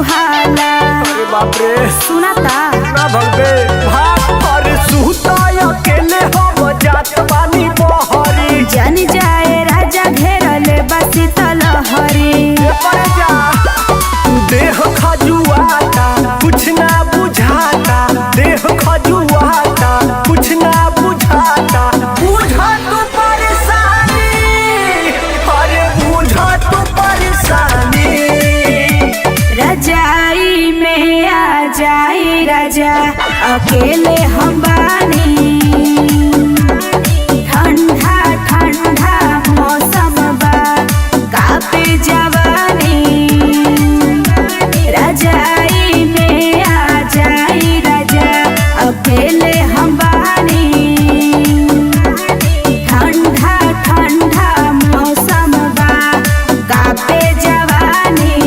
सुहाला। अरे बाप रे सुनाता ना भगवे भाग अरे सुता अकेले हम जात बानी बहरी जान जाए राजा घेरले बसी तलहरी। देह खजुआता कुछ ना बुझाता, देह खजुआता कुछ ना बुझाता। बुझा तू परेशानी, अरे बुझा तू परेशानी। रजाई में आ जाई राजा अकेले हम बानी। ठंडा ठंडा मौसम बा कापे जवानी। रजाई में आ जाई राजा अकेले हम बानी। ठंडा ठंडा मौसम बा कापे जवानी।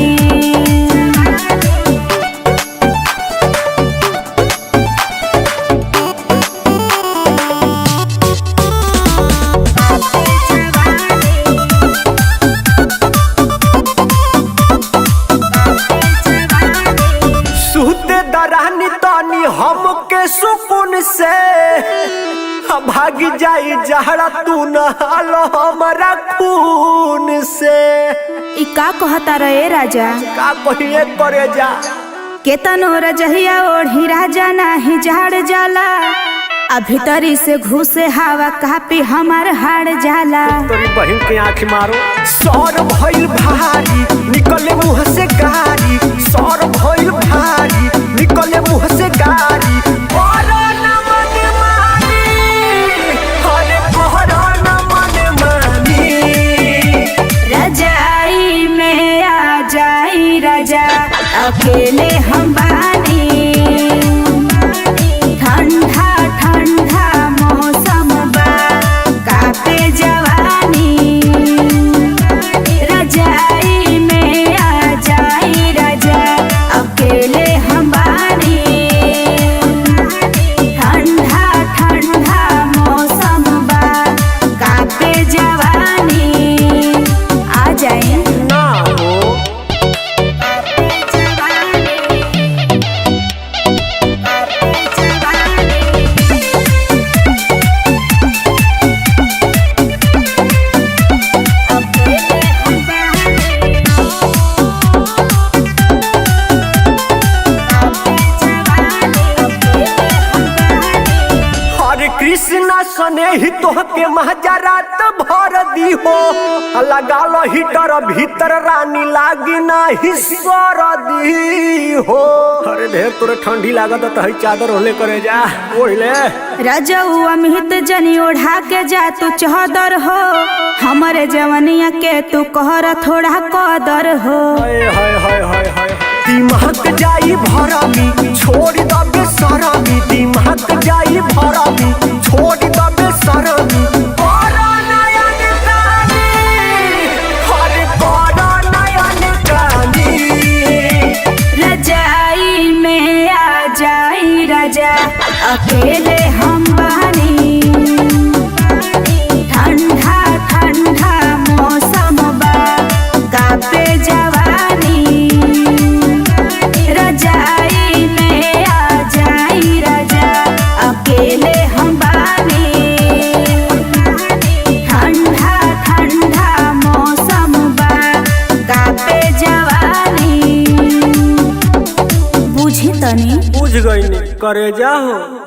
सुते दरानी तानी हमके सुकून से भागी जाई जहरा तू नहालो हमारा खून से। ई का कहता रहे राजा का कहिए करे जा केतनो रजहिया ओढ़ी राजा नाही झाड़ जाला। आ भीतरी से घुसे हवा कापी हमार हाड़ जाला। तोरी बहन के आँख मारो सौर भइल भारी निकले मुँह से गारी। सौर भइल भारी निकले मुँह से गारी। बड़ा न मन मानी, अरे बड़ा न मन मानी। रजाई में आ जाई राजा अकेले हम बानी। ठंडा ठंडा मौसम बा कापे जवानी। रजाई में आ जाई राजा अकेले हम बानी। ठंडा ठंडा मौसम बा कापे जवानी। आ जाए ना हो हरे कृष्णा सने ही तोहके महाजारात भर दी हो। लगालो हीटर भीतर रानी लागी नाही सरदी हो। अरे ढेर तोरे ठंडी लागत त हई चादर होले करे जा ओढ़ले। रजऊ अमित जनी ओढ़ा के जा तू चौदर हो। हमारे जवनिया के तू कहर थोड़ा कदर हो। हाय हाय हाय हाय हाय दिमाग जाई भरमी छोड़ दबे सरमी। दिमाग जाई भरमी छोड़ दबे सरमी। बड़ा नयन कानी, अरे बड़ा नयन कानी। रजाई में आ जाई राजा अकेले हम बानी। ठंडा ठंडा मौसम बा कापे जवानी। रजाई में आ जाई राजा अकेले हम बानी। ठंडा ठंडा मौसम बा कापे जवानी। बुझी तनी बुझ गई करे जा हो।